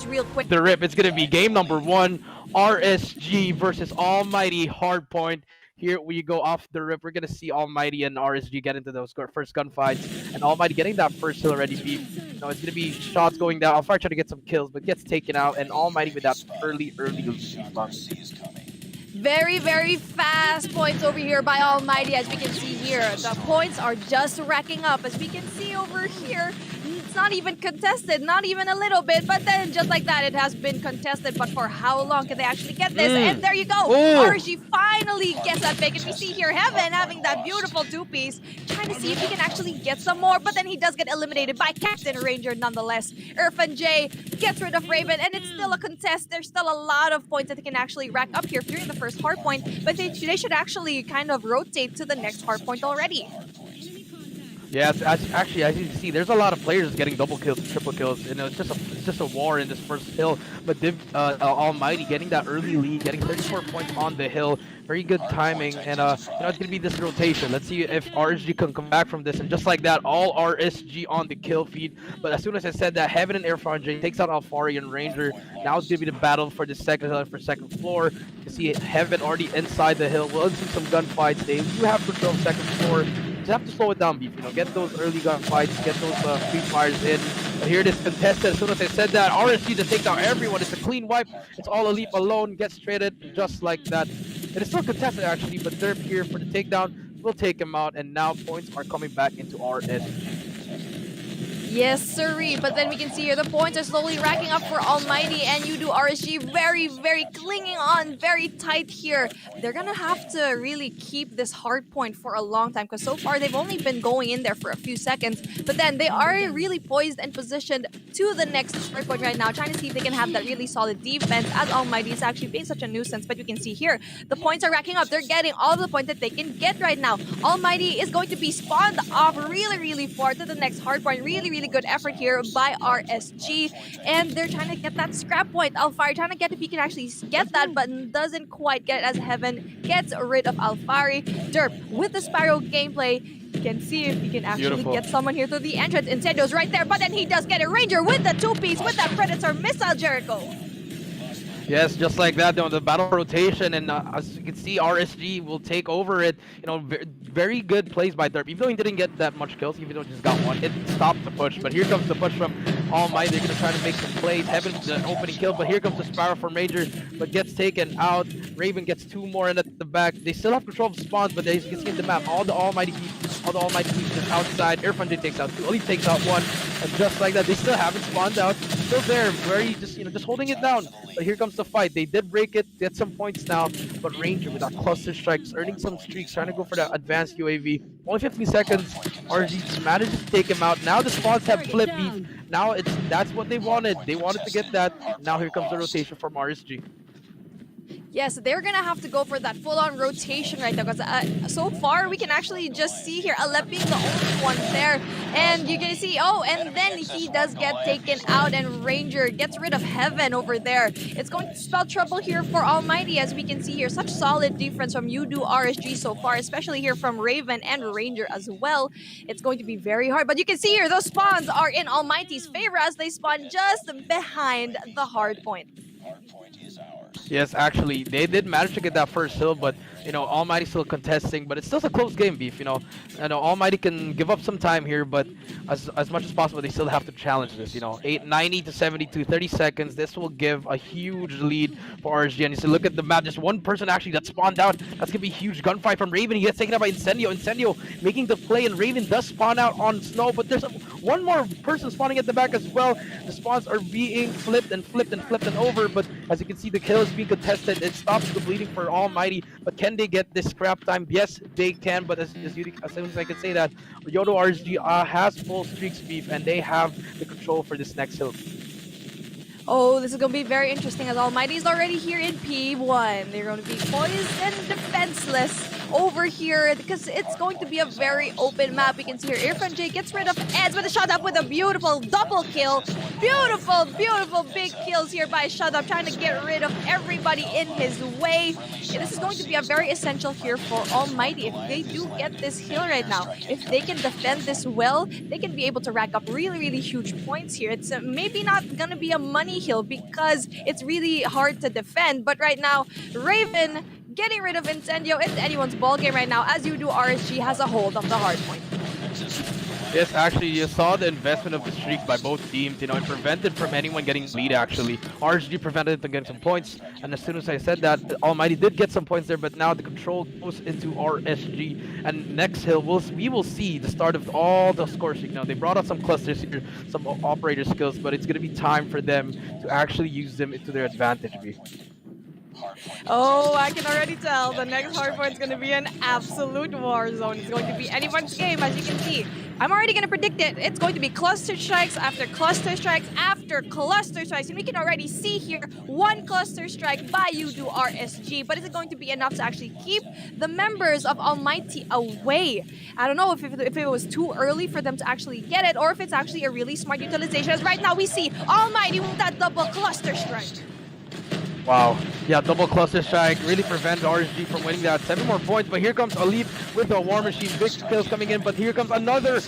real quick. The rip, it's gonna be game number 1, RSG versus Almighty Hardpoint. Here we go off the rip. We're gonna see Almighty and RSG get into those first gunfights, and Almighty getting that first kill already. You know, it's gonna be shots going down. Alfire trying to get some kills, but gets taken out, and Almighty with that early response. Very, very fast points over here by Almighty, as we can see here. The points are just racking up, as we can see over here. It's not even contested, not even a little bit, but then just like that, it has been contested. But for how long can they actually get this? And there you go. RSG finally gets that pick. And we see here Heaven having that beautiful two-piece, trying to see if he can actually get some more, but then he does get eliminated by Captain Ranger nonetheless. Irfan J gets rid of Raven, and it's still a contest. There's still a lot of points that they can actually rack up here during the first hard point, but they should actually kind of rotate to the next hard point already. Yeah, actually, as you can see, there's a lot of players getting double kills, triple kills. You know, it's just a war in this first hill. But Almighty getting that early lead, getting 34 points on the hill. Very good timing, and you know, it's gonna be this rotation. Let's see if RSG can come back from this, and just like that, all RSG on the kill feed. But as soon as I said that, Heaven and Airborne J takes out Alfari and Ranger. Now it's gonna be the battle for the second floor. You can see Heaven already inside the hill. We'll see some gunfights. They do have control of second floor. You have to slow it down, Beef. You know, get those early gunfights, get those free fires in. But here it is contested. As soon as I said that, RSG to take down everyone. It's a clean wipe. It's all Elite alone. Gets traded just like that. It is still contested actually, but Derp here for the takedown will take him out, and now points are coming back into RSG. Yes, sirree. But then we can see here the points are slowly racking up for Almighty and YooDoo RSG. Very, very clinging on, very tight here. They're gonna have to really keep this hard point for a long time, because so far they've only been going in there for a few seconds. But then they are really poised and positioned to the next hard point right now, trying to see if they can have that really solid defense, as Almighty is actually being such a nuisance. But you can see here, the points are racking up. They're getting all of the points that they can get right now. Almighty is going to be spawned off really, really far to the next hard point. Really good effort here by RSG, and they're trying to get that scrap point. Alfari trying to get if he can actually get that, but doesn't quite get it, as Heaven gets rid of Alfari. Derp with the Spiral gameplay can see if he can actually get someone here to the entrance. Incendio's right there, but then he does get a Ranger with the two-piece with that Predator missile, Jericho. Yes, just like that, though, the battle rotation, and as you can see, RSG will take over it. You know, very good plays by Derp. Even though he didn't get that much kills, even though he just got one, it stopped the push. But here comes the push from Almighty. They're going to try to make some plays. Heaven, the opening kill, but here comes the Sparrow from Ranger, but gets taken out. Raven gets 2 more in at the back. They still have control of spawns, but as you can see in the map, all the Almighty is outside. Irfan J takes out 2, Elite takes out 1, and just like that, they still haven't spawned out. Still there, very just holding it down. But here comes the fight. They did break it, get some points now, but Ranger with that cluster strikes, earning some streaks, trying to go for that advanced UAV. Only 15 seconds. RSG manages to take him out. Now the spawns have flipped, Beef. Now that's what they wanted. They wanted to get that. Now here comes the rotation from RSG. Yes, they're gonna have to go for that full-on rotation right now, because so far we can actually just see here Alep being the only one there, and you're gonna see, oh, and then he does get taken out, and Ranger gets rid of Heaven over there. It's going to spell trouble here for Almighty, as we can see here. Such solid defense from YooDoo RSG so far, especially here from Raven and Ranger as well. It's going to be very hard, but you can see here those spawns are in Almighty's favor, as they spawn just behind the hard point. Yes, actually, they did manage to get that first hill, but you know, Almighty still contesting, but it's still a close game, Beef. You know, Almighty can give up some time here, but as much as possible, they still have to challenge this. You know, 90 to 72, 30 seconds. This will give a huge lead for RSG. And you see, look at the map. Just one person actually that spawned out. That's gonna be a huge gunfight from Raven. He gets taken out by Incendio. Incendio making the play, and Raven does spawn out on Snow, but there's one more person spawning at the back as well. The spawns are being flipped and over, but as you can see, the kill is being contested. It stops the bleeding for Almighty, but can they get this scrap time? Yes, they can, but as soon as I can say that, YooDoo RSG has full streaks, Beef, and they have the control for this next hill. Oh, this is going to be very interesting, as Almighty is already here in P1. They're going to be poised and defenseless. over here because it's going to be a very open map. We can see here Irfan J gets rid of Eds with a shot up with a beautiful double kill. Beautiful, beautiful big kills here by Shut Up, trying to get rid of everybody in his way. And this is going to be a very essential here for Almighty. If they do get this hill right now, if they can defend this well, they can be able to rack up really, really huge points here. It's maybe not going to be a money hill because it's really hard to defend. But right now, Raven getting rid of Incendio. It's anyone's ball game right now as YooDoo RSG has a hold of the hardpoint. Yes, actually, you saw the investment of the streak by both teams. You know, it prevented from anyone getting lead, actually. RSG prevented it from getting some points, and as soon as I said that, Almighty did get some points there, but now the control goes into RSG, and next hill, we will see the start of all the scores. You know, they brought out some clusters here, some operator skills, but it's going to be time for them to actually use them into their advantage, B. Oh, I can already tell the next hardpoint is going to be an absolute war zone. It's going to be anyone's game, as you can see. I'm already going to predict it. It's going to be cluster strikes after cluster strikes after cluster strikes. And we can already see here one cluster strike by YooDoo RSG. But is it going to be enough to actually keep the members of Almighty away? I don't know if it was too early for them to actually get it, or if it's actually a really smart utilization. As right now we see Almighty with that double cluster strike. Wow. Yeah, double cluster strike really prevents RSG from winning that. 7 more points, but here comes Alip with the War Machine. Big kills coming in, but here comes another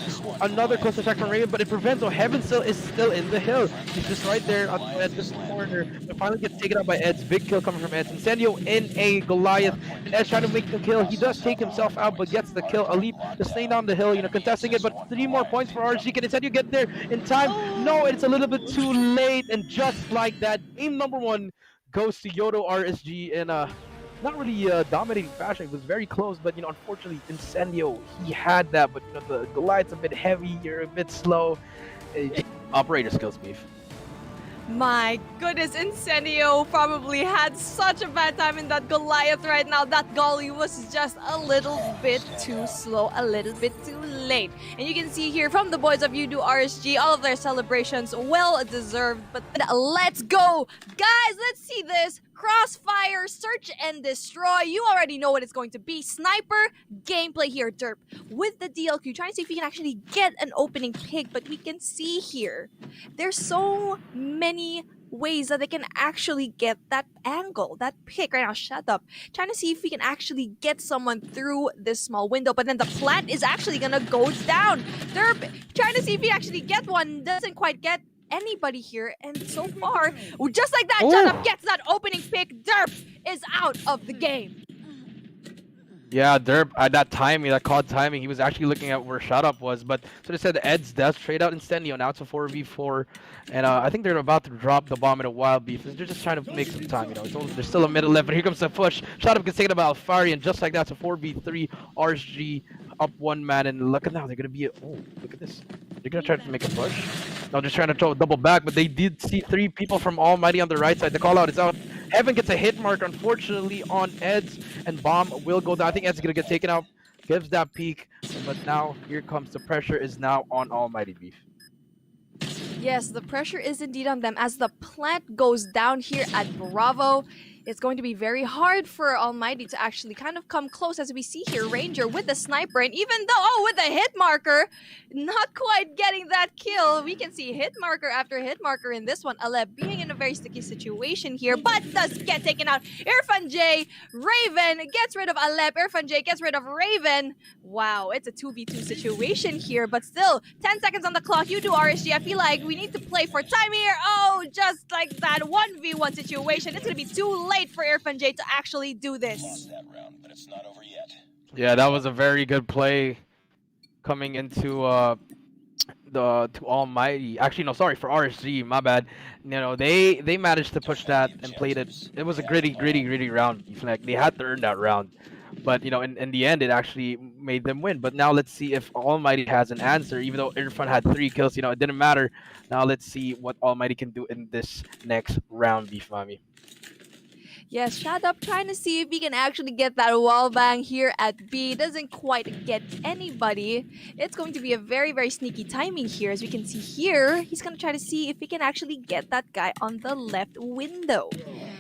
cluster strike from Raven, but it prevents. So Heaven is still in the hill. He's just right there at this corner. But finally gets taken out by Eds. Big kill coming from Eds. Incendio in a Goliath. And Eds trying to make the kill. He does take himself out, but gets the kill. Alip just staying down the hill, you know, contesting it, but 3 more points for RSG. Can Incendio get there in time? No, it's a little bit too late. And just like that, game number 1 goes to YooDoo RSG in a not really dominating fashion. It was very close, but you know, unfortunately, Incendio, he had that, but you know, the Goliath's a bit heavy, you're a bit slow. Operator skills, beef. My goodness, Incendio probably had such a bad time in that Goliath right now. That Golly was just a little bit too slow, a little bit too late. And you can see here from the boys of YooDoo RSG, all of their celebrations well deserved. But let's go, guys, let's see this. Crossfire, search and destroy. You already know what it's going to be. Sniper gameplay here, Derp. With the DLQ, trying to see if we can actually get an opening pick, but we can see here, there's so many ways that they can actually get that angle, that pick right now. Shut up. Trying to see if we can actually get someone through this small window, but then the plant is actually gonna go down. Derp trying to see if he actually get one, doesn't quite get anybody here, and so far, just like that, Shut Up gets that opening pick. Derp is out of the game. Yeah, Derp, that timing, that called timing, he was actually looking at where Shut Up was, but so they said the Eds does trade out Incendio. Now it's a 4v4, and I think they're about to drop the bomb in a wild beef. They're just trying to make some time, you know. There's still a minute left, but here comes the push. Shut Up gets taken about Alfari, and just like that, it's a 4v3. RSG up 1 man, and look at now, they're gonna be look at this. They're gonna try to make a push. No, just trying to throw a double back, but they did see 3 people from Almighty on the right side. The call out is out. Heaven gets a hit mark, unfortunately, on Eds, and bomb will go down. I think Ed's gonna get taken out. Gives that peek, but now here comes the pressure is now on Almighty beef. Yes, the pressure is indeed on them as the plant goes down here at Bravo. It's going to be very hard for Almighty to actually kind of come close, as we see here Ranger with the sniper, and even though with the hit marker, not quite getting that kill. We can see hit marker after hit marker in this one. Aleb being in a very sticky situation here, but does get taken out. Irfan J, Raven gets rid of Aleb. Irfan J gets rid of Raven. Wow, it's a 2v2 situation here, but still 10 seconds on the clock. YooDoo RSG, I feel like we need to play for time here. Oh, just like that 1v1 situation. It's gonna be too late for Irfan J to actually do this. Yeah, that was a very good play coming into to Almighty. Actually, no, sorry, for RSG, my bad. You know, they managed to push that and played it. It was a gritty round. Like, they had to earn that round. But, you know, in the end, it actually made them win. But now let's see if Almighty has an answer. Even though Irfan had 3 kills, you know, it didn't matter. Now let's see what Almighty can do in this next round, Beef Mami. Yes, Shut Up trying to see if he can actually get that wall bang here at B. Doesn't quite get anybody. It's going to be a very, very sneaky timing here. As we can see here, he's going to try to see if he can actually get that guy on the left window.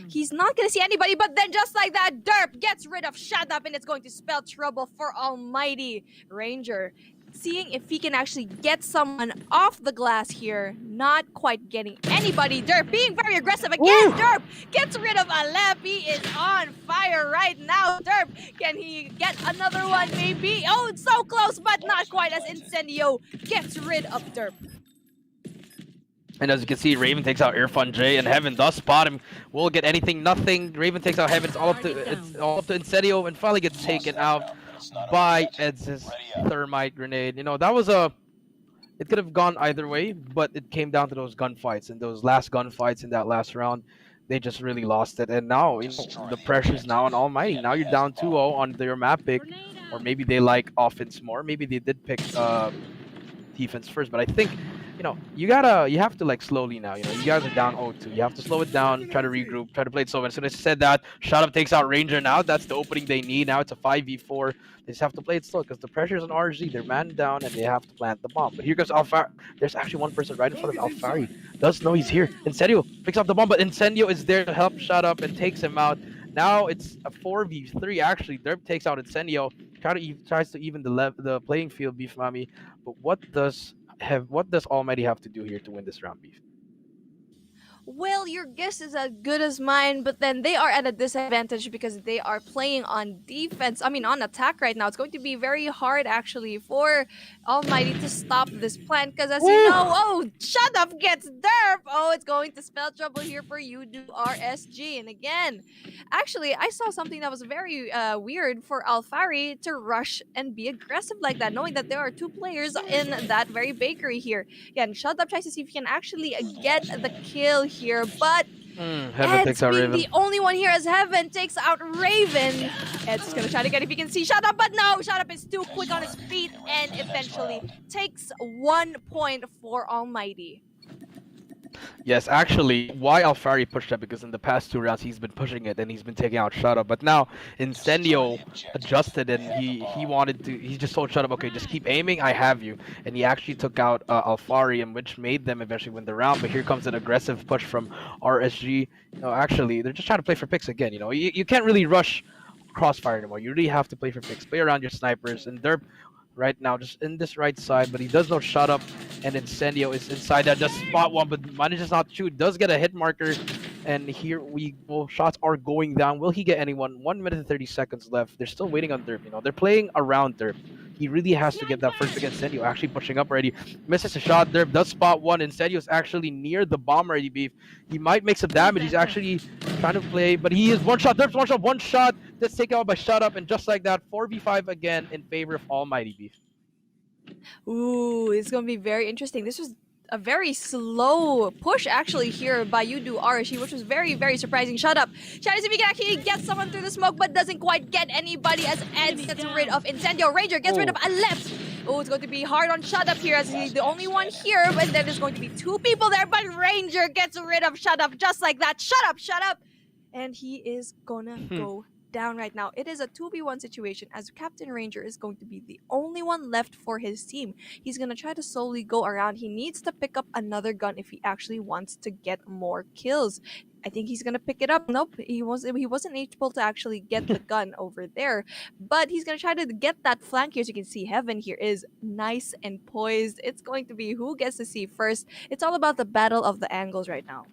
He's not going to see anybody, but then just like that, Derp gets rid of Shut Up, and it's going to spell trouble for Almighty Ranger. Seeing if he can actually get someone off the glass here. Not quite getting anybody. Derp being very aggressive again. Derp gets rid of Aleph. He is on fire right now. Derp, can he get another one maybe? Oh, it's so close, but not quite, as Incendio gets rid of Derp. And as you can see, Raven takes out Irfan J, and Heaven does spot him. Will get anything, nothing. Raven takes out Heaven. It's all up to Incendio, and finally gets taken out by Eds' thermite grenade. You know, that was it could have gone either way, but it came down to those gunfights, and those last gunfights in that last round, they just really lost it. And now, you know, the pressure's now on Almighty. Now you're down 2-0 on their map pick, or maybe they like offense more. Maybe they did pick defense first, but I think, you know, you have to like slowly now. You know, you guys are down 0-2. You have to slow it down, try to regroup, try to play it slow. And as soon as I said that, Shut Up takes out Ranger. Now that's the opening they need. Now it's a 5v4. They just have to play it slow because the pressure's on RSG. They're man down and they have to plant the bomb. But here goes Alfari. There's actually one person right in front of Alfari. Does know he's here. Incendio picks up the bomb, but Incendio is there to help Shut Up and takes him out. Now it's a 4v3 actually. Derp takes out Incendio. Tries to even the playing field, Beef Mami. But what does Almighty have to do here to win this round, Beef? Well, your guess is as good as mine, but then they are at a disadvantage because they are playing on defense. I mean, on attack right now. It's going to be very hard, actually, for Almighty to stop this plan because, as you know, oh, Shut Up gets Derp. Oh, it's going to spell trouble here for YooDoo RSG. And again, actually, I saw something that was very weird for Alfari to rush and be aggressive like that, knowing that there are two players in that very bakery here. Again, Shut Up tries to see if he can actually get the kill here, but Heaven takes out Raven. The only one here as Heaven takes out Raven. Ed's just gonna try to get if he can see Shut Up, but no, Shut Up is too quick on his feet and eventually takes 1 point for Almighty. Yes, actually, why Alfari pushed that, because in the past 2 rounds he's been pushing it and he's been taking out Shut Up, but now Incendio adjusted and he just told Shut Up, okay, just keep aiming, I have you, and he actually took out Alfari, and which made them eventually win the round. But here comes an aggressive push from RSG. You know, actually, they're just trying to play for picks again. You know, you can't really rush Crossfire anymore. You really have to play for picks, play around your snipers, and Derp right now just in this right side, but he does know Shut Up, and Incendio is inside that, just spot one, but manages not to shoot, does get a hit marker, and here we go. Shots are going down. Will he get anyone? 1 minute and 30 seconds left. They're still waiting on Derp. You know, they're playing around Derp. He really has to get that first pick. Incendio actually pushing up already. Misses a shot. Derp does spot one. Incendio is actually near the bomb already, Beef. He might make some damage. He's actually trying to play, but he is one shot. Derp's one shot. That's taken out by Shut Up, and just like that, 4v5 again in favor of Almighty, Beef. Ooh, it's gonna be very interesting. This was a very slow push actually here by YooDoo RSG, which was very, very surprising. Shut Up. Trying to see if he can actually get someone through the smoke, but doesn't quite get anybody as Ed gets rid of Incendio. Ranger gets rid of Aleph. Oh, it's going to be hard on Shut Up here as he's the only one here, but then there's going to be 2 people there, but Ranger gets rid of Shut Up just like that. Shut Up! And he is gonna go down right now. It is a 2v1 situation as Captain Ranger is going to be the only one left for his team. He's going to try to slowly go around. He needs to pick up another gun if he actually wants to get more kills. I think he's going to pick it up. Nope, he wasn't able to actually get the gun over there, but he's going to try to get that flank here. As you can see, Heaven here is nice and poised. It's going to be who gets to see first. It's all about the battle of the angles right now.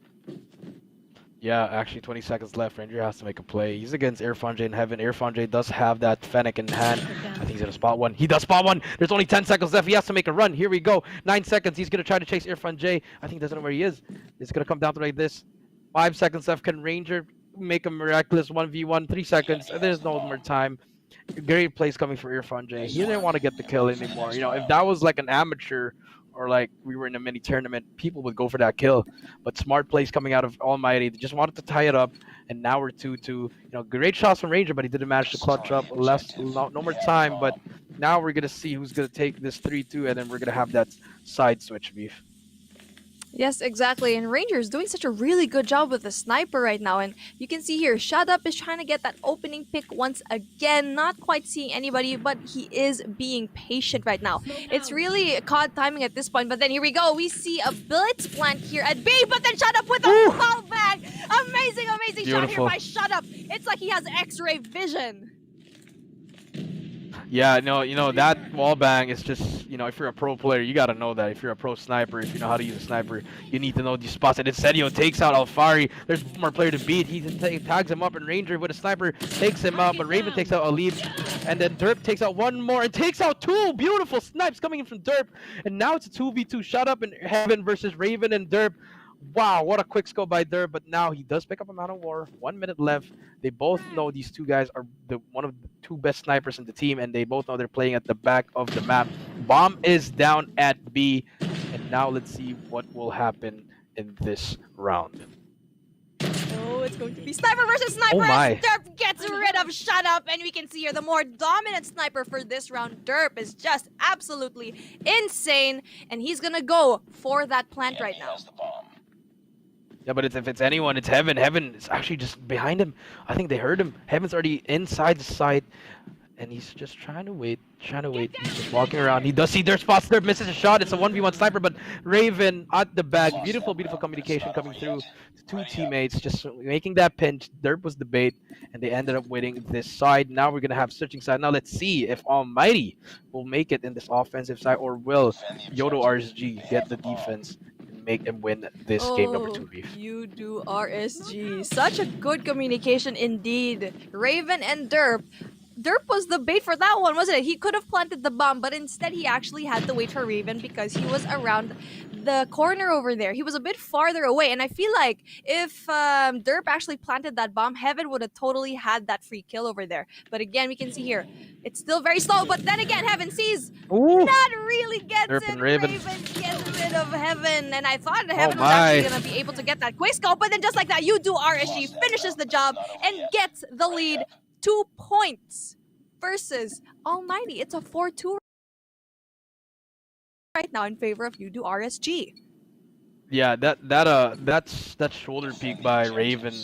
Yeah, actually 20 seconds left. Ranger has to make a play. He's against Irfan J in Heaven. Irfan J does have that Fennec in hand. I think he's going to spot one. He does spot one. There's only 10 seconds left. He has to make a run. Here we go. 9 seconds. He's going to try to chase Irfan J. I think he doesn't know where he is. It's going to come down to like this. 5 seconds left. Can Ranger make a miraculous 1v1? 3 seconds. There's no more time. Great plays coming for Irfan J. He didn't want to get the kill anymore. You know, if that was like an amateur or like we were in a mini tournament, people would go for that kill. But smart plays coming out of Almighty. They just wanted to tie it up, and now we're 2-2. You know, great shots from Ranger, but he didn't manage to clutch up. No more time, but now we're gonna see who's gonna take this 3-2, and then we're gonna have that side switch, Beef. Yes, exactly. And Ranger is doing such a really good job with the sniper right now. And you can see here, Shut Up is trying to get that opening pick once again. Not quite seeing anybody, but he is being patient right now. It's really COD timing at this point. But then here we go. We see a blitz plant here at B, but then Shut Up with a Woo! foul bag. Amazing, amazing shot here Beautiful. by Shut Up. It's like he has X-ray vision. Yeah, no, you know, that wall bang is just, you know, if you're a pro player, you gotta know that. If you're a pro sniper, if you know how to use a sniper, you need to know these spots. And Incendio takes out Alfari. There's one more player to beat. He tags him up, and Ranger with a sniper takes him out, but Raven takes out Alib. And then Derp takes out one more and takes out two. Beautiful snipes coming in from Derp. And now it's a 2v2. Shut Up in Heaven versus Raven and Derp. Wow, what a quick scope by Derp, but now he does pick up a Man of War. 1 minute left. They both know these two guys are one of the two best snipers in the team, and they both know they're playing at the back of the map. Bomb is down at B, and now let's see what will happen in this round. Oh, it's going to be sniper versus sniper. Oh my. Derp gets rid of Shut Up, and we can see here the more dominant sniper for this round. Derp is just absolutely insane, and he's gonna go for that plant right now. Yeah, but if it's anyone, it's Heaven. Heaven is actually just behind him. I think they heard him. Heaven's already inside the site, and he's just trying to wait, He's just walking around. He does see their spots. Derp misses a shot. It's a 1v1 sniper, but Raven at the back. Beautiful, beautiful communication coming through. Two teammates just making that pinch. Derp was the bait, and they ended up winning this side. Now we're going to have searching side. Now let's see if Almighty will make it in this offensive side, or will YooDoo RSG get the defense and make him win this game number 2 beef. YooDoo RSG. Such a good communication indeed. Raven and Derp. Derp was the bait for that one, wasn't it? He could have planted the bomb, but instead he actually had to wait for Raven because he was around the corner over there. He was a bit farther away, and I feel like if Derp actually planted that bomb, Heaven would have totally had that free kill over there. But again, we can see here, it's still very slow, but then again, Heaven sees. Ooh. That really gets Derp it. and Raven. Gets rid of Heaven, and I thought Heaven was actually going to be able to get that quick scope, but then just like that, YooDoo RSG finishes the job and gets the lead. 2 points versus Almighty. It's a 4-2 right now in favor of YooDoo RSG. Yeah, that shoulder peek by Raven,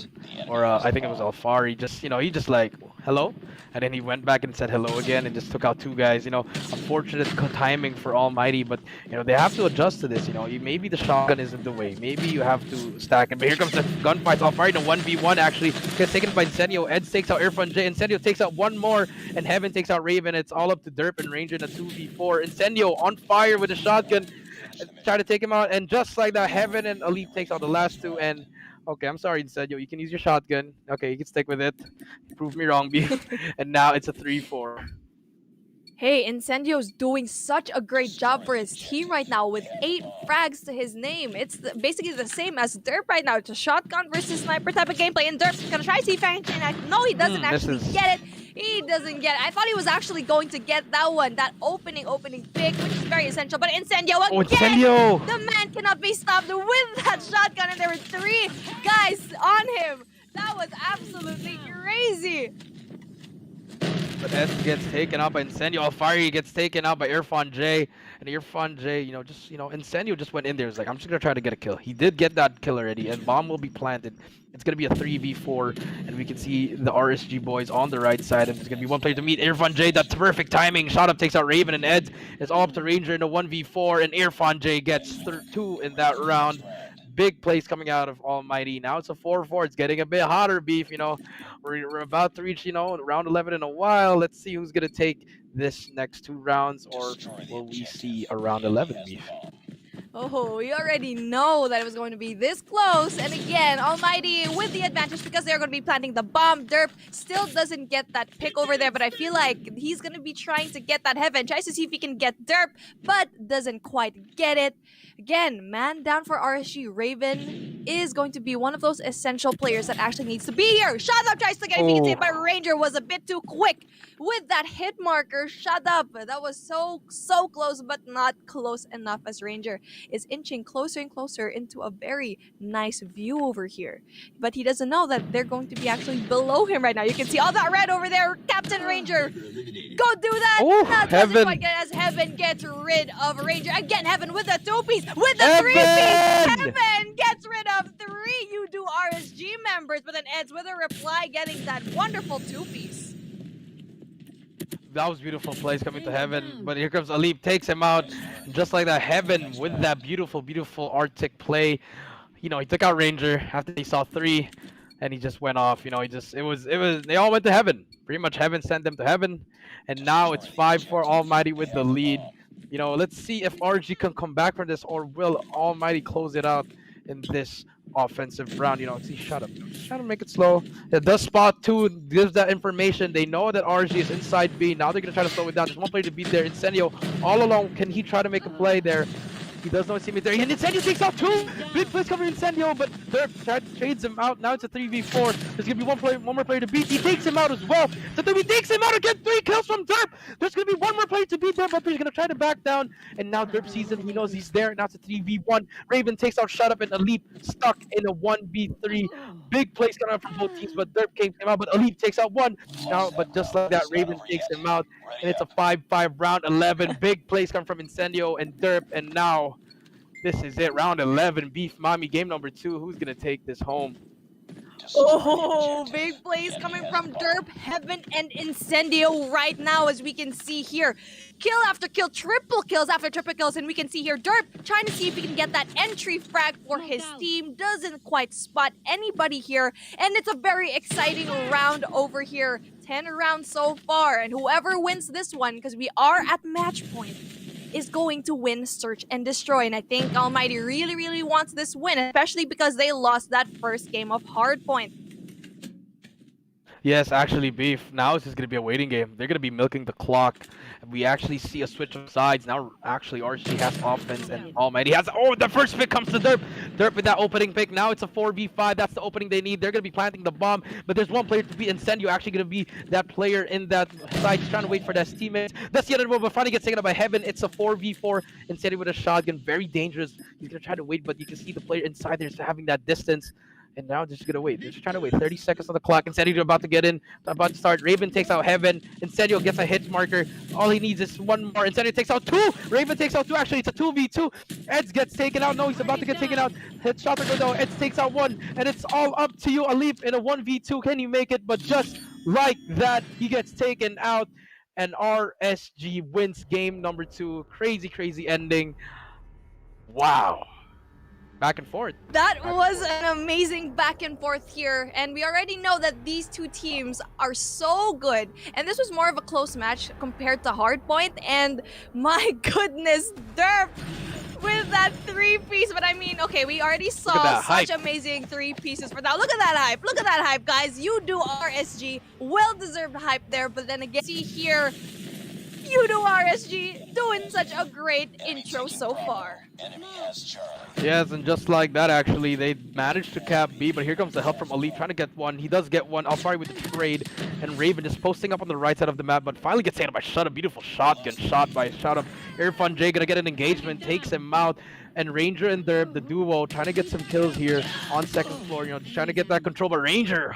or I think it was Alfari. Just he just like hello, and then he went back and said hello again, and just took out two guys. Unfortunate timing for Almighty, but they have to adjust to this. Maybe the shotgun isn't the way. Maybe you have to stack it. But here comes the gunfight. Alfari in a 1v1 actually gets taken by Incendio. Eds takes out Airfront J. Incendio takes out one more, and Heaven takes out Raven. It's all up to Derp and Ranger in a 2v4. Incendio on fire with a shotgun. Try to take him out, and just like that, Heaven and Elite takes out the last two. And okay, I'm sorry, Incendio, you can use your shotgun. Okay, you can stick with it. Prove me wrong, B. And now it's a 3-4. Hey, Incendio's doing such a great job for his team right now with 8 frags to his name. It's basically the same as Derp right now. It's a shotgun versus sniper type of gameplay, and Derp's gonna try C-Fang. No, he doesn't actually get it. He doesn't get it. I thought he was actually going to get that one, that opening pick, which is very essential. But Incendio again, the man cannot be stopped with that shotgun, and there were 3 guys on him. That was absolutely crazy. But S gets taken out by Incendio. Alfari gets taken out by Irfan J. And Irfan J, Incendio just went in there. He's like, I'm just going to try to get a kill. He did get that kill already, and bomb will be planted. It's going to be a 3v4, and we can see the RSG boys on the right side, and there's going to be one player to meet. Irfan J, that perfect timing. Shot up takes out Raven, and Eds is all up to Ranger in a 1v4, and Irfan J gets 2 in that round. Big plays coming out of Almighty. Now it's a 4-4. It's getting a bit hotter, beef. We're about to reach, round 11 in a while. Let's see who's going to take this next 2 rounds, or will we see a round 11, beef? Oh, we already know that it was going to be this close. And again, Almighty with the advantage because they're going to be planting the bomb. Derp still doesn't get that pick over there, but I feel like he's going to be trying to get that Heaven. Tries to see if he can get Derp, but doesn't quite get it. Again, man down for RSG. Raven is going to be one of those essential players that actually needs to be here. Shut Up tries to get it. He can say, but Ranger was a bit too quick with that hit marker. Shut Up. That was so close, but not close enough as Ranger is inching closer and closer into a very nice view over here. But he doesn't know that they're going to be actually below him right now. You can see all that red over there. Captain Ranger, go do that! Oh, That doesn't Heaven! quite get as Heaven gets rid of Ranger. Again, Heaven with the 2-piece, with the Heaven! 3-piece! Heaven gets rid of 3 YooDoo RSG members, but then Eds with a reply getting that wonderful 2-piece. That was beautiful plays coming to Heaven, but here comes Alip, takes him out, just like that. Heaven with that beautiful, beautiful Arctic play. You know, he took out Ranger after he saw 3, and he just went off. You know, they all went to Heaven. Pretty much Heaven sent them to Heaven, and now it's 5-4 Almighty with the lead. You know, let's see if RG can come back from this, or will Almighty close it out in this offensive round. You know, see, shut up. Just trying to make it slow. It does spot 2, gives that information. They know that RG is inside B. Now they're going to try to slow it down. There's one player to beat there. Incendio all alone. Can he try to make a play there? He does not see me there. And Incendio takes out 2. Big plays coming Incendio, but Derp trades him out. Now it's a 3v4. There's going to be one more player to beat. He takes him out as well. So he takes him out again. 3 kills from Derp. There's going to be one more player to beat Derp, but he's going to try to back down. And now Derp sees him. He knows he's there. Now it's a 3v1. Raven takes out Shut Up and Alip stuck in a 1v3. Big plays coming out from both teams, but Derp came out. But Alip takes out 1. Now, but just like that, Raven takes him out. And it's a 5-5 round 11. Big plays come from Incendio and Derp. And now this is it. Round 11. Beef Mommy game number 2. Who's going to take this home? Oh, big plays coming from Derp, Heaven, and Incendio right now, as we can see here. Kill after kill, triple kills after triple kills, and we can see here Derp trying to see if he can get that entry frag for his team. Doesn't quite spot anybody here, and it's a very exciting round over here. 10 rounds so far, and whoever wins this one, because we are at match point, is going to win Search and Destroy. And I think Almighty really, really wants this win, especially because they lost that first game of Hardpoint. Yes, actually, Beef. Now it's just going to be a waiting game. They're going to be milking the clock. We actually see a switch of sides. Now, actually, RG has offense and Almighty has... Oh, the first pick comes to Derp. Derp with that opening pick. Now it's a 4v5. That's the opening they need. They're going to be planting the bomb. But there's one player to be Incendio. Actually going to be that player in that side. He's trying to wait for that teammate. That's the other one, but finally gets taken out by Heaven. It's a 4v4. Incendio with a shotgun. Very dangerous. He's going to try to wait, but you can see the player inside there is having that distance. And now they're just gonna wait. They're just trying to wait. 30 seconds on the clock. Incendio about to get in. About to start. Raven takes out Heaven. Incendio gets a hit marker. All he needs is one more. Incendio takes out 2. Raven takes out 2. Actually, it's a 2v2. Eds gets taken out. No, he's about to get taken out. Headshot to go down. Eds takes out 1. And it's all up to you. Alip in a 1v2. Can you make it? But just like that, he gets taken out. And RSG wins game number 2. Crazy, crazy ending. Wow. Back and forth. That was an amazing back and forth here, and we already know that these two teams are so good, and this was more of a close match compared to Hardpoint, and my goodness, Derp with that 3-piece. But I mean, okay, we already saw such amazing 3 pieces for that. Look at that hype. Look at that hype, guys. YooDoo RSG, well-deserved hype there, but then again, see here, YooDoo RSG doing such a great intro so far. Yes, and just like that, actually, they managed to cap B, but here comes the help from Alip trying to get one. He does get one. Alfari with the trade, and Raven just posting up on the right side of the map, but finally gets taken by Shut Up. Beautiful shotgun shot by Shut Up. Airborne J gonna get an engagement, takes him out. And Ranger and Derp, the duo, trying to get some kills here on second floor. You know, just trying to get that control. But Ranger,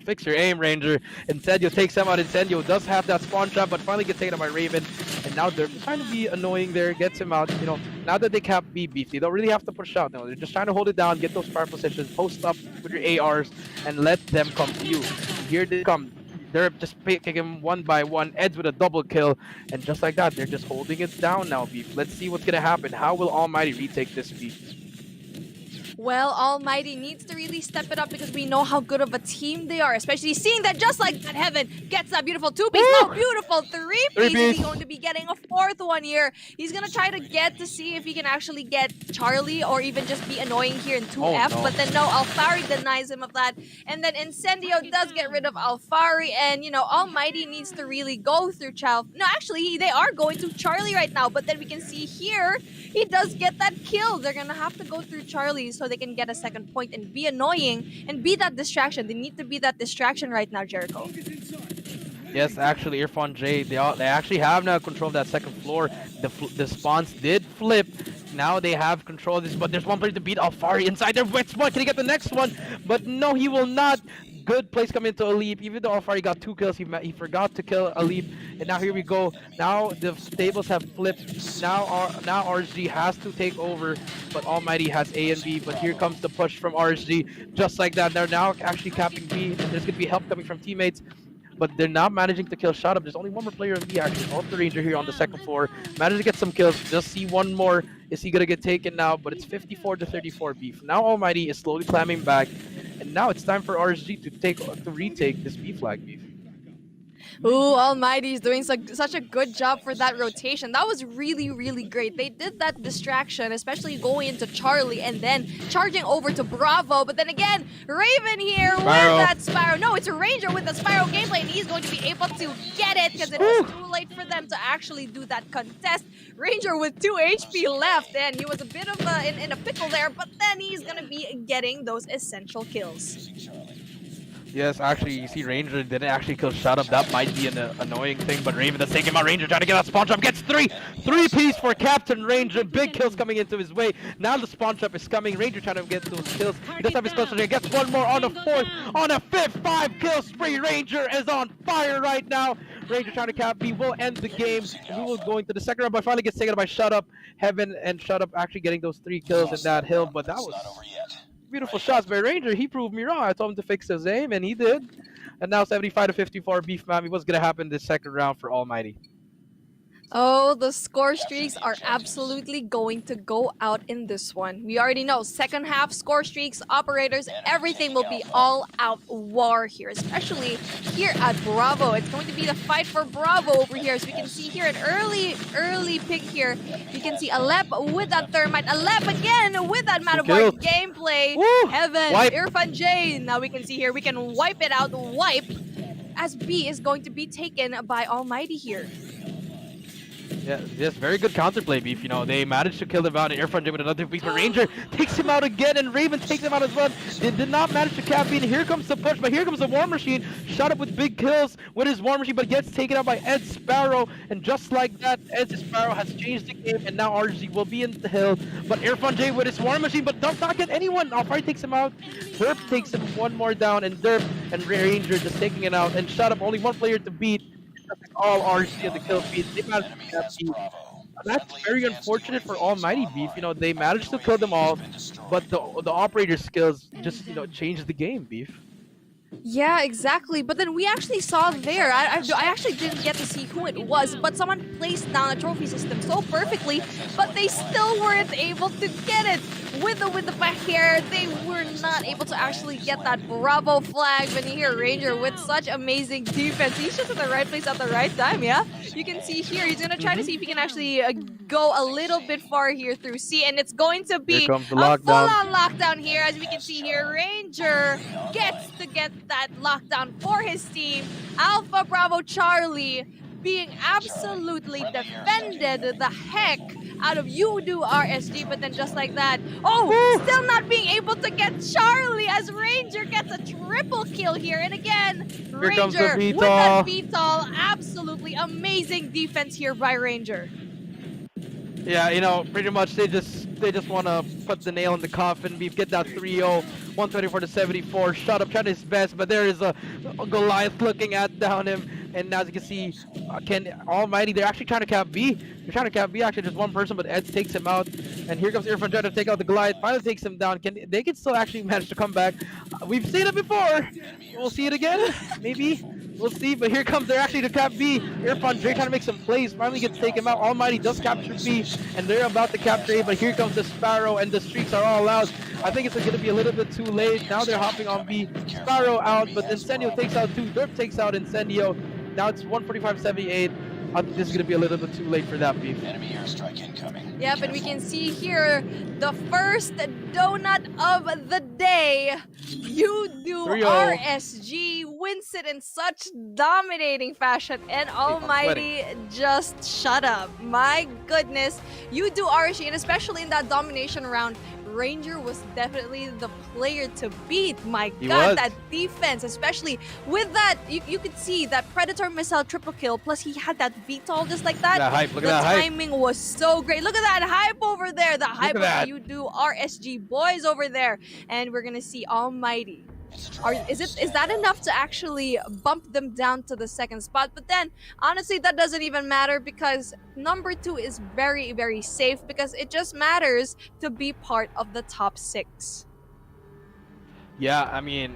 fix your aim, Ranger. Incendio takes him out. Incendio does have that spawn trap, but finally gets taken out by Raven. And now Derp is trying to be annoying there, gets him out. You know, now that they cap B beef, they don't really have to push out. No, they're just trying to hold it down, get those fire positions, post up with your ARs, and let them come to you. Here they come. They're just picking him one by one. Eds with a double kill. And just like that, they're just holding it down now, Beef. Let's see what's going to happen. How will Almighty retake this, Beef? Well, Almighty needs to really step it up because we know how good of a team they are, especially seeing that just like that Heaven gets that beautiful 2-piece, now beautiful 3-piece. He's going to be getting a 4th one here. He's going to try to get to see if he can actually get Charlie or even just be annoying here in 2F, but then no, Alfari denies him of that. And then Incendio does get rid of Alfari, and you know, Almighty needs to really go through No, actually, they are going to Charlie right now, but then we can see here, he does get that kill. They're going to have to go through Charlie so they can get a second point and be annoying and be that distraction. They need to be that distraction right now, Jericho. Yes, actually, Airborne J, they actually have now control of that second floor. The spawns did flip. now they have control of this, but there's one player to beat Alfari inside there. Which one? Can he get the next one? But no, he will not. Good place coming into Alip. Even though Alfari got 2 kills, he forgot to kill Alip. And now here we go. Now the tables have flipped. Now RSG has to take over, but Almighty has A and B. But here comes the push from RSG, just like that. They're now actually capping B. There's gonna be help coming from teammates, but they're not managing to kill Shot Up. There's only one more player in B actually. Off the Ranger here on the second floor. Managed to get some kills. Just see one more. Is he gonna get taken now? But it's 54-34 beef. Now Almighty is slowly climbing back. And now it's time for RSG to retake this B flag beef. Ooh, Almighty is doing such a good job for that rotation. That was really, really great. They did that distraction, especially going into Charlie and then charging over to Bravo. But then again, Raven here with that Spyro. No, it's a Ranger with the Spyro gameplay, and he's going to be able to get it because it was too late for them to actually do that contest. Ranger with 2 HP left, and he was a bit of in a pickle there, but then he's going to be getting those essential kills. Yes, actually, you see Ranger didn't actually kill Shut Up. That might be an annoying thing, but Raven is taking out Ranger, trying to get that spawn trap. Gets 3-piece for Captain Ranger. Big kills coming into his way. Now the spawn trap is coming. Ranger trying to get those kills. He does have his special. He gets one more on the 4th, on a 5th, 5-kill spree. Ranger is on fire right now. Ranger trying to cap B will end the game. We will go into the second round, but finally gets taken out by Shut Up. Heaven and Shut Up actually getting those 3 kills in that hill, but that was beautiful shots by Ranger. He proved me wrong. I told him to fix his aim, and he did. And now 75-54 beef, Mammy. What's gonna happen this second round for Almighty? Oh, the score streaks are absolutely going to go out in this one. We already know second half score streaks, operators, everything will be all out war here, especially here at Bravo. It's going to be the fight for Bravo over here. As we can see here, an early pick here. You can see Alep with that Thermite. Alep again with that Matterport gameplay. Woo! Heaven, Wipe. Irfan J. Now we can see here, we can wipe it out, as B is going to be taken by Almighty here. Yeah, yes, very good counterplay, beef. You know, they managed to kill them out. Airfront with another beef, but Ranger takes him out again, and Raven takes him out as well. They did not manage to cap in. Here comes the push, but here comes the War Machine. Shot up with big kills with his War Machine, but gets taken out by Ed Sparrow. And just like that, Ed Sparrow has changed the game, and now RG will be in the hill. But Airfront J with his War Machine, but does not get anyone. Alfari takes him out. Derp takes him one more down, and Derp and Ranger just taking it out. And Shot up only one player to beat. All RC at the kill feed. They managed to get beef. That's very unfortunate for Almighty beef. You know, they managed to kill them all, but the operator skills just, you know, changed the game, beef. Yeah, exactly. But then we actually saw there, I actually didn't get to see who it was, but someone placed down a trophy system so perfectly, but they still weren't able to get it. With the back here, they were not able to actually get that Bravo flag. When you hear Ranger with such amazing defense, he's just at the right place at the right time, yeah? You can see here, he's going to try to see if he can actually go a little bit far here through C, and it's going to be a full-on lockdown here. As we can see here, Ranger gets to get that lockdown for his team. Alpha Bravo Charlie being absolutely defended the heck out of YooDoo RSG, but then just like that, still not being able to get Charlie as Ranger gets a triple kill here. And again, Ranger with that VTOL, absolutely amazing defense here by Ranger. Yeah, you know, pretty much they just want to put the nail in the coffin. We get that 3-0, 124-74. Shot up, trying his best, but there is a Goliath looking down him. And as you can see, Almighty, they're actually trying to cap B. They're trying to cap B, actually just one person, but Ed takes him out. And here comes Irfan trying to take out the Goliath. Finally takes him down. They can still actually manage to come back. We've seen it before. We'll see it again, maybe. We'll see, but here comes, they're actually to cap B. Irfan J trying to make some plays, finally gets taken out. Almighty does capture B, and they're about to capture A, but here comes the Sparrow, and the streaks are all out. I think it's going to be a little bit too late. Now they're hopping on B. Sparrow out, but Incendio takes out 2. Derp takes out Incendio. Now it's 145-78. I think this is going to be a little bit too late for that beef. Enemy airstrike incoming. Yep, and we can see here the first donut of the day. YooDoo RSG wins it in such dominating fashion, and Almighty just shut up. My goodness, YooDoo RSG, and especially in that domination round, Ranger was definitely the player to beat. My He God, was. that defense, especially with that, you could see that Predator missile triple kill, plus he had that VTOL just like that. That hype. Look The at that hype. timing was so great. Look at that hype over there. The hype at of that. the YooDoo RSG boys over there. And we're gonna see Almighty. Is that enough to actually bump them down to the second spot? But then honestly that doesn't even matter because number 2 is very, very safe because it just matters to be part of the top 6. Yeah, I mean,